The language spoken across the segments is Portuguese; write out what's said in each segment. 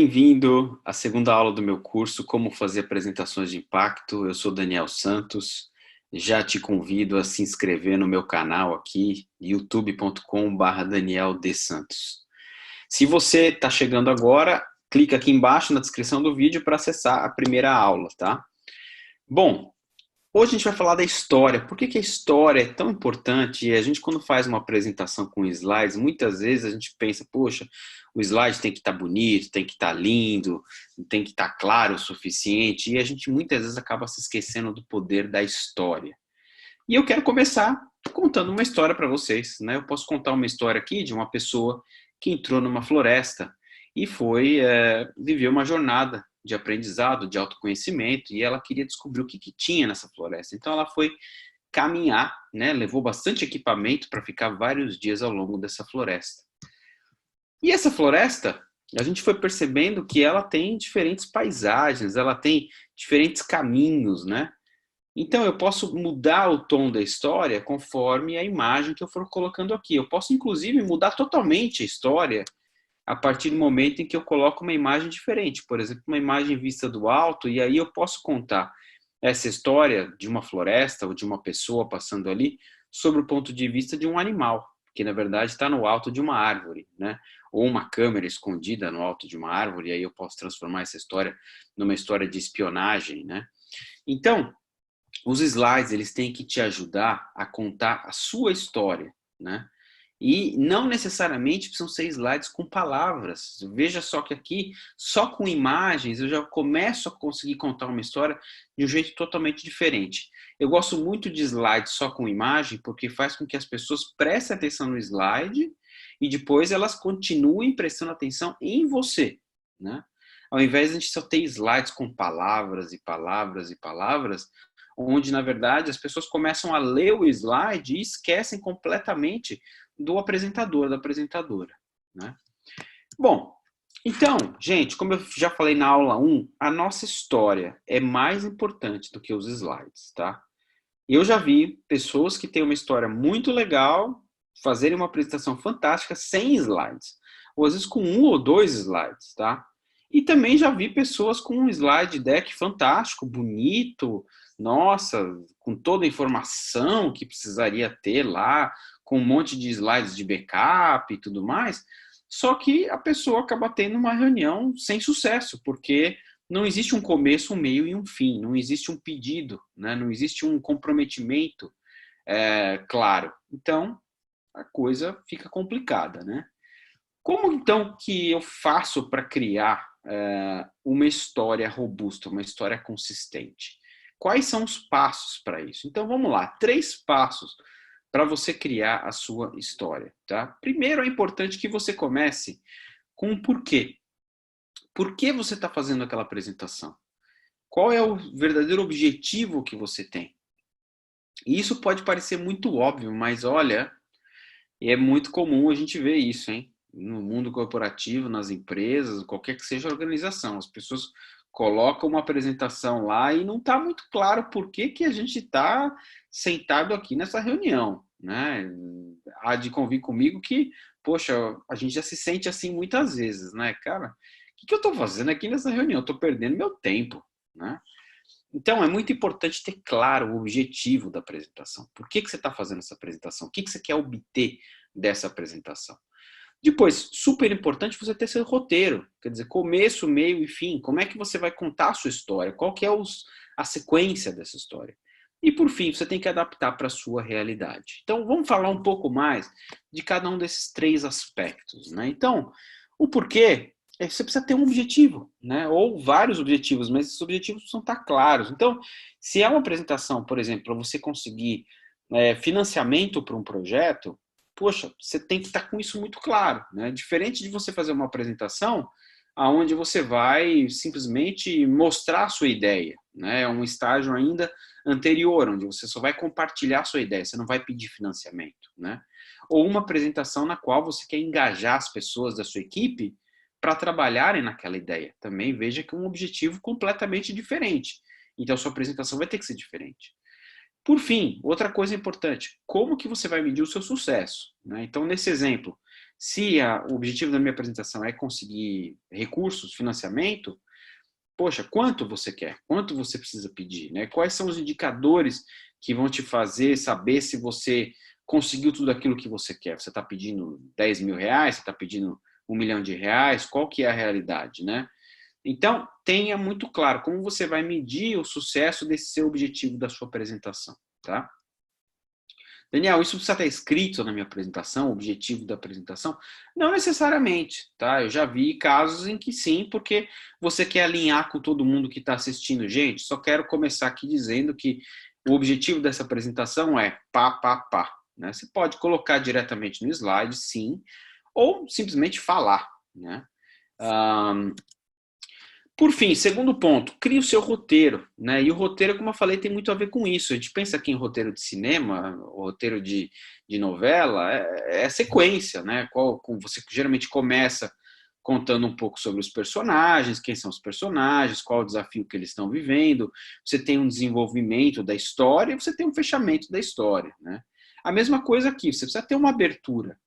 Bem-vindo à segunda aula do meu curso Como Fazer Apresentações de Impacto. Eu sou Daniel Santos. Já te convido a se inscrever no meu canal aqui, youtube.com/Daniel D. Santos. Se você está chegando agora, clica aqui embaixo na descrição do vídeo para acessar a primeira aula, tá? Bom, hoje a gente vai falar da história. Por que que a história é tão importante? E a gente, quando faz uma apresentação com slides, muitas vezes a gente pensa, poxa, o slide tem que estar bonito, tem que estar lindo, tem que estar claro o suficiente. E a gente muitas vezes acaba se esquecendo do poder da história. E eu quero começar contando uma história para vocês, né? Eu posso contar uma história aqui de uma pessoa que entrou numa floresta e viveu uma jornada de aprendizado, de autoconhecimento, e ela queria descobrir o que tinha nessa floresta. Então ela foi caminhar, né? Levou bastante equipamento para ficar vários dias ao longo dessa floresta. E essa floresta, a gente foi percebendo que ela tem diferentes paisagens, ela tem diferentes caminhos, né? Então eu posso mudar o tom da história conforme a imagem que eu for colocando aqui. Eu posso, inclusive, mudar totalmente a história a partir do momento em que eu coloco uma imagem diferente. Por exemplo, uma imagem vista do alto, e aí eu posso contar essa história de uma floresta ou de uma pessoa passando ali sobre o ponto de vista de um animal, que na verdade está no alto de uma árvore, né? Ou uma câmera escondida no alto de uma árvore, e aí eu posso transformar essa história numa história de espionagem, né? Então, os slides, eles têm que te ajudar a contar a sua história, né? E não necessariamente precisam ser slides com palavras. Veja só que aqui, só com imagens, eu já começo a conseguir contar uma história de um jeito totalmente diferente. Eu gosto muito de slides só com imagem, porque faz com que as pessoas prestem atenção no slide e depois elas continuem prestando atenção em você, né? Ao invés de a gente só ter slides com palavras e palavras e palavras, onde, na verdade, as pessoas começam a ler o slide e esquecem completamente do apresentador, da apresentadora, né? Bom, então, gente, como eu já falei na aula 1, a nossa história é mais importante do que os slides, tá? Eu já vi pessoas que têm uma história muito legal fazerem uma apresentação fantástica sem slides, ou às vezes com um ou dois slides, tá? E também já vi pessoas com um slide deck fantástico, bonito, nossa, com toda a informação que precisaria ter lá, com um monte de slides de backup e tudo mais, só que a pessoa acaba tendo uma reunião sem sucesso, porque não existe um começo, um meio e um fim, não existe um pedido, né? Não existe um comprometimento claro. Então, a coisa fica complicada, né? Como então que eu faço para criar uma história robusta, uma história consistente? Quais são os passos para isso? Então vamos lá, 3 passos para você criar a sua história, tá? Primeiro é importante que você comece com um porquê. Por que você está fazendo aquela apresentação? Qual é o verdadeiro objetivo que você tem? E isso pode parecer muito óbvio, mas olha, é muito comum a gente ver isso, hein? No mundo corporativo, nas empresas, qualquer que seja a organização. As pessoas colocam uma apresentação lá e não está muito claro por que que a gente está sentado aqui nessa reunião, né? Há de convir comigo que, poxa, a gente já se sente assim muitas vezes, né? Cara, o que eu estou fazendo aqui nessa reunião? Estou perdendo meu tempo, né? Então, é muito importante ter claro o objetivo da apresentação. Por que que você está fazendo essa apresentação? O que que você quer obter dessa apresentação? Depois, super importante você ter seu roteiro. Quer dizer, começo, meio e fim. Como é que você vai contar a sua história? Qual que é a sequência dessa história? E, por fim, você tem que adaptar para a sua realidade. Então, vamos falar um pouco mais de cada um desses 3 aspectos, né? Então, o porquê você precisa ter um objetivo, né? Ou vários objetivos, mas esses objetivos precisam estar claros. Então, se é uma apresentação, por exemplo, para você conseguir financiamento para um projeto, poxa, você tem que estar com isso muito claro, né? Diferente de você fazer uma apresentação aonde você vai simplesmente mostrar a sua ideia, né? É um estágio ainda anterior, onde você só vai compartilhar a sua ideia, você não vai pedir financiamento, né? Ou uma apresentação na qual você quer engajar as pessoas da sua equipe para trabalharem naquela ideia. Também veja que é um objetivo completamente diferente. Então, sua apresentação vai ter que ser diferente. Por fim, outra coisa importante, como que você vai medir o seu sucesso, né? Então, nesse exemplo, Se o objetivo da minha apresentação é conseguir recursos, financiamento, poxa, quanto você quer? Quanto você precisa pedir? Né? Quais são os indicadores que vão te fazer saber se você conseguiu tudo aquilo que você quer? Você está pedindo 10 mil reais? Você está pedindo 1 milhão de reais? Qual que é a realidade, né? Então, tenha muito claro como você vai medir o sucesso desse seu objetivo da sua apresentação, tá? Daniel, isso precisa estar escrito na minha apresentação, o objetivo da apresentação? Não necessariamente, tá? Eu já vi casos em que sim, porque você quer alinhar com todo mundo que está assistindo. Gente, só quero começar aqui dizendo que o objetivo dessa apresentação é pá, pá, pá. Né? Você pode colocar diretamente no slide, sim, ou simplesmente falar, né? Por fim, segundo ponto, crie o seu roteiro, né? E o roteiro, como eu falei, tem muito a ver com isso. A gente pensa aqui em roteiro de cinema, roteiro de novela, é sequência, né? Você geralmente começa contando um pouco sobre os personagens, quem são os personagens, qual o desafio que eles estão vivendo. Você tem um desenvolvimento da história e você tem um fechamento da história, né? A mesma coisa aqui, você precisa ter uma abertura.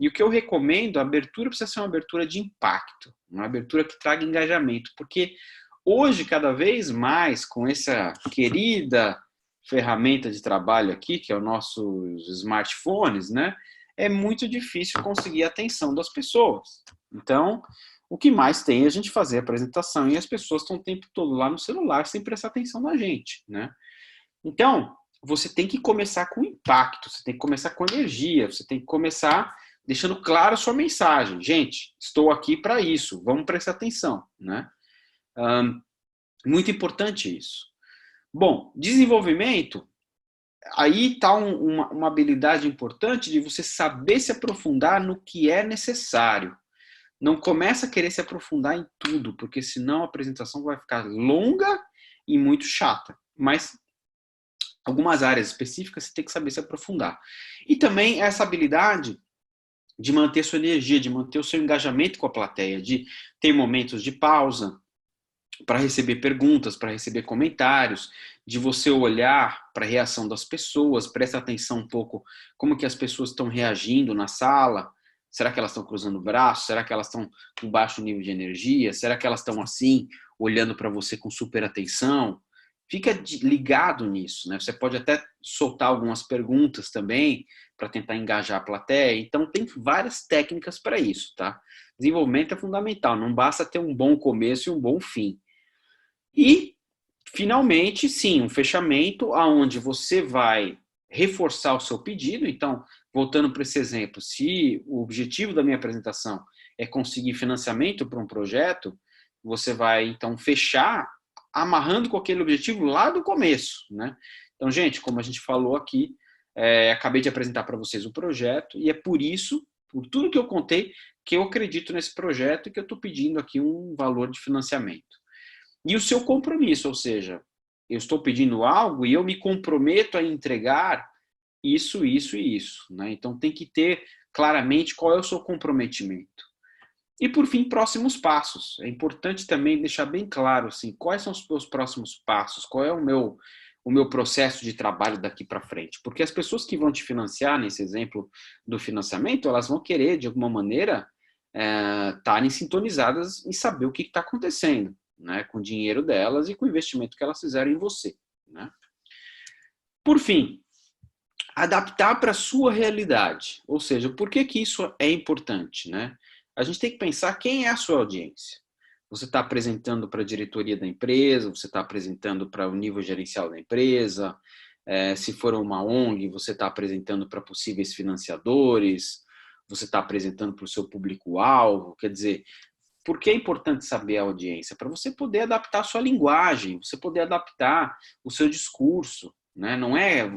E o que eu recomendo, a abertura precisa ser uma abertura de impacto, uma abertura que traga engajamento, porque hoje, cada vez mais, com essa querida ferramenta de trabalho aqui, que é os nossos smartphones, né, é muito difícil conseguir a atenção das pessoas. Então, o que mais tem é a gente fazer a apresentação e as pessoas estão o tempo todo lá no celular sem prestar atenção na gente, né? Então, você tem que começar com impacto, você tem que começar com energia, você tem que começar deixando clara a sua mensagem. Gente, estou aqui para isso, vamos prestar atenção, né? Muito importante isso. Bom, desenvolvimento, aí está uma habilidade importante de você saber se aprofundar no que é necessário. Não começa a querer se aprofundar em tudo, porque senão a apresentação vai ficar longa e muito chata. Mas algumas áreas específicas você tem que saber se aprofundar. E também essa habilidade de manter sua energia, de manter o seu engajamento com a plateia, de ter momentos de pausa para receber perguntas, para receber comentários, de você olhar para a reação das pessoas, presta atenção um pouco como que as pessoas estão reagindo na sala. Será que elas estão cruzando o braço? Será que elas estão com baixo nível de energia? Será que elas estão assim, olhando para você com super atenção? Fica ligado nisso, né? Você pode até soltar algumas perguntas também para tentar engajar a plateia. Então, tem várias técnicas para isso, tá? Desenvolvimento é fundamental, não basta ter um bom começo e um bom fim. E, finalmente, sim, um fechamento aonde você vai reforçar o seu pedido. Então, voltando para esse exemplo, se o objetivo da minha apresentação é conseguir financiamento para um projeto, você vai, então, fechar amarrando com aquele objetivo lá do começo, né? Então, gente, como a gente falou aqui, acabei de apresentar para vocês o projeto e é por isso, por tudo que eu contei, que eu acredito nesse projeto e que eu estou pedindo aqui um valor de financiamento. E o seu compromisso, ou seja, eu estou pedindo algo e eu me comprometo a entregar isso, isso e isso, né? Então tem que ter claramente qual é o seu comprometimento. E por fim, próximos passos. É importante também deixar bem claro assim, quais são os meus próximos passos, qual é o meu processo de trabalho daqui para frente. Porque as pessoas que vão te financiar, nesse exemplo do financiamento, elas vão querer, de alguma maneira, estarem sintonizadas em saber o que está acontecendo, né, com o dinheiro delas e com o investimento que elas fizeram em você. Né? Por fim, adaptar para a sua realidade. Ou seja, por que isso é importante? Né? A gente tem que pensar quem é a sua audiência. Você está apresentando para a diretoria da empresa, você está apresentando para o nível gerencial da empresa, se for uma ONG, você está apresentando para possíveis financiadores, você está apresentando para o seu público-alvo. Quer dizer, por que é importante saber a audiência? Para você poder adaptar a sua linguagem, você poder adaptar o seu discurso. Né? Não é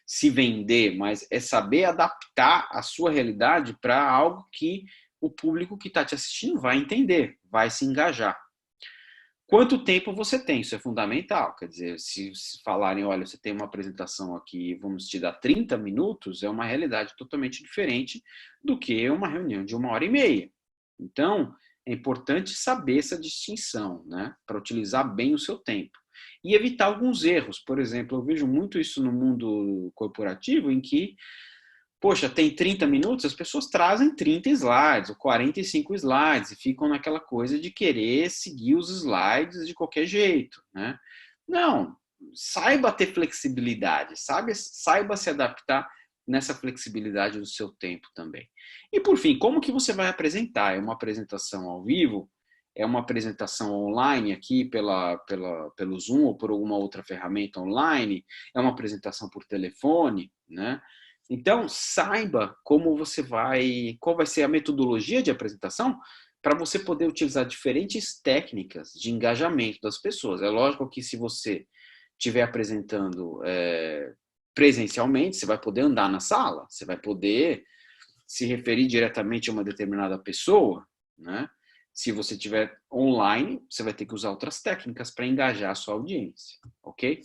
se vender, mas é saber adaptar a sua realidade para algo que o público que está te assistindo vai entender, vai se engajar. Quanto tempo você tem? Isso é fundamental. Quer dizer, se falarem, olha, você tem uma apresentação aqui, vamos te dar 30 minutos, é uma realidade totalmente diferente do que uma reunião de 1h30. Então, é importante saber essa distinção, né, para utilizar bem o seu tempo. E evitar alguns erros. Por exemplo, eu vejo muito isso no mundo corporativo, em que Poxa, tem 30 minutos, as pessoas trazem 30 slides ou 45 slides e ficam naquela coisa de querer seguir os slides de qualquer jeito, né? Não, saiba ter flexibilidade, saiba se adaptar nessa flexibilidade do seu tempo também. E por fim, como que você vai apresentar? É uma apresentação ao vivo? É uma apresentação online aqui pelo Zoom ou por alguma outra ferramenta online? É uma apresentação por telefone, né? Então, saiba qual vai ser a metodologia de apresentação para você poder utilizar diferentes técnicas de engajamento das pessoas. É lógico que se você estiver apresentando presencialmente, você vai poder andar na sala, você vai poder se referir diretamente a uma determinada pessoa, né? Se você estiver online, você vai ter que usar outras técnicas para engajar a sua audiência, ok?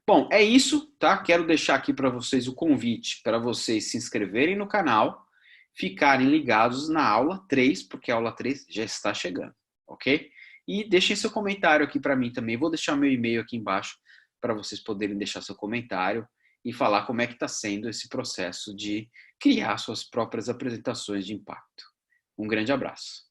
Bom, é isso, tá? Quero deixar aqui para vocês o convite para vocês se inscreverem no canal, ficarem ligados na aula 3, porque a aula 3 já está chegando, ok? E deixem seu comentário aqui para mim também. Vou deixar meu e-mail aqui embaixo para vocês poderem deixar seu comentário e falar como é que está sendo esse processo de criar suas próprias apresentações de impacto. Um grande abraço.